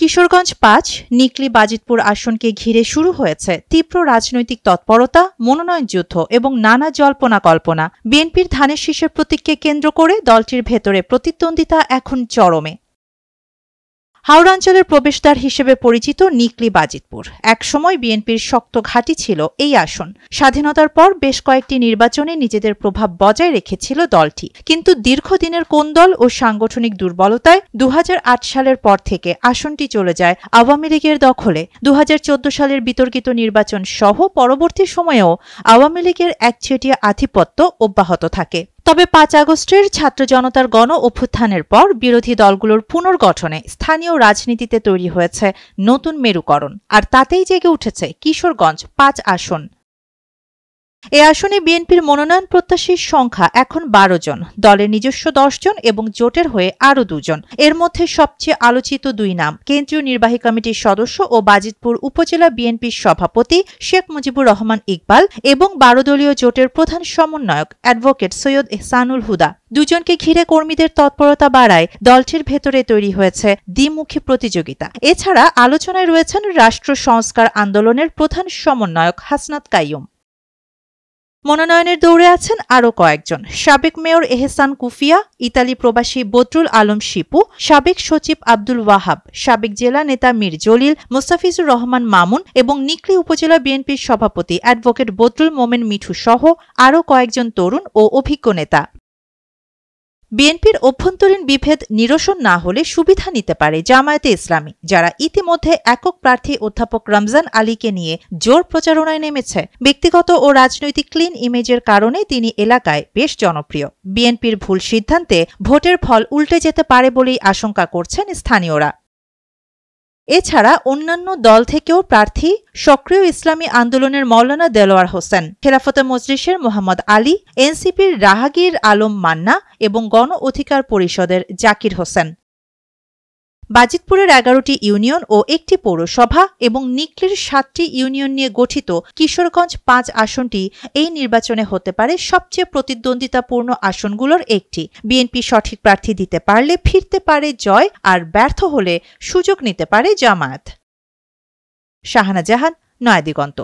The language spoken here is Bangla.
কিশোরগঞ্জ ৫ নিকলি বাজিতপুর আসনকে ঘিরে শুরু হয়েছে তীব্র রাজনৈতিক তৎপরতা, মনোনয়ন যুদ্ধ এবং নানা জল্পনা কল্পনা। বিএনপির ধানের শীষের প্রতীককে কেন্দ্র করে দলটির ভেতরে প্রতিদ্বন্দ্বিতা এখন চরমে। হাওড়া অঞ্চলের প্রবেশদ্বার হিসেবে পরিচিত নিকলি বাজিতপুর একসময় বিএনপির শক্ত ঘাঁটি ছিল এই আসন। স্বাধীনতার পর বেশ কয়েকটি নির্বাচনে নিজেদের প্রভাব বজায় রেখেছিল দলটি, কিন্তু দীর্ঘদিনের কোন্দল ও সাংগঠনিক দুর্বলতায় ২০০৮ সালের পর থেকে আসনটি চলে যায় আওয়ামী লীগের দখলে। ২০১৪ সালের বিতর্কিত নির্বাচন সহ পরবর্তী সময়েও আওয়ামী লীগের একচেটিয়া আধিপত্য অব্যাহত থাকে। তবে ৫ আগস্টের ছাত্র জনতার গণ অভ্যুত্থানের পর বিরোধী দলগুলোর পুনর্গঠনে স্থানীয় রাজনীতিতে তৈরি হয়েছে নতুন মেরুকরণ, আর তাতেই জেগে উঠেছে কিশোরগঞ্জ ৫ আসন। এ আসনে বিএনপির মনোনয়ন প্রত্যাশীর সংখ্যা এখন ১২ জন, দলের নিজস্ব ১০ জন এবং জোটের হয়ে আরও ২ জন। এর মধ্যে সবচেয়ে আলোচিত ২ নাম কেন্দ্রীয় নির্বাহী কমিটির সদস্য ও বাজিতপুর উপজেলা বিএনপির সভাপতি শেখ মুজিবুর রহমান ইকবাল এবং ১২ দলীয় জোটের প্রধান সমন্বয়ক অ্যাডভোকেট সৈয়দ এহসানুল হুদা। দুজনকে ঘিরে কর্মীদের তৎপরতা বাড়ায় দলটির ভেতরে তৈরি হয়েছে দ্বিমুখী প্রতিযোগিতা। এছাড়া আলোচনায় রয়েছেন রাষ্ট্র সংস্কার আন্দোলনের প্রধান সমন্বয়ক হাসনাত কাইয়ুম। মনোনয়নের দৌড়ে আছেন আরও কয়েকজন: সাবেক মেয়র এহসান কুফিয়া, ইতালি প্রবাসী বদরুল আলম শিপু, সাবেক সচিব আব্দুল ওয়াহাব, সাবেক জেলা নেতা মীর জলিল, মোস্তাফিজুর রহমান মামুন এবং নিকলি উপজেলা বিএনপির সভাপতি অ্যাডভোকেট বদরুল মোমেন মিঠু সহ আরও কয়েকজন তরুণ ও অভিজ্ঞ নেতা। বিএনপির অভ্যন্তরীণ বিভেদ নিরসন না হলে সুবিধা নিতে পারে জামায়াতে ইসলামী, যারা ইতিমধ্যে একক প্রার্থী অধ্যাপক রমজান আলীকে নিয়ে জোর প্রচারণায় নেমেছে। ব্যক্তিগত ও রাজনৈতিক ক্লিন ইমেজের কারণে তিনি এলাকায় বেশ জনপ্রিয়। বিএনপির ভুল সিদ্ধান্তে ভোটের ফল উল্টে যেতে পারে বলেই আশঙ্কা করছেন স্থানীয়রা। এছাড়া অন্যান্য দল থেকেও প্রার্থী সক্রিয় ইসলামী আন্দোলনের মৌলানা দেলোয়ার হোসেন, খেলাফতে মজলিসের মোহাম্মদ আলী, এনসিপির রাহাগীর আলম মান্না এবং গণ অধিকার পরিষদের জাকির হোসেন। বাজিতপুরের ১১টি ইউনিয়ন ও একটি পৌরসভা এবং নিকলির ৭টি ইউনিয়ন নিয়ে গঠিত কিশোরগঞ্জ ৫ আসনটি এই নির্বাচনে হতে পারে সবচেয়ে প্রতিদ্বন্দ্বিতাপূর্ণ আসনগুলোর একটি। বিএনপি সঠিক প্রার্থী দিতে পারলে ফিরতে পারে জয়, আর ব্যর্থ হলে সুযোগ নিতে পারে জামায়াত। শাহানা জাহান, নয়াদিগন্ত।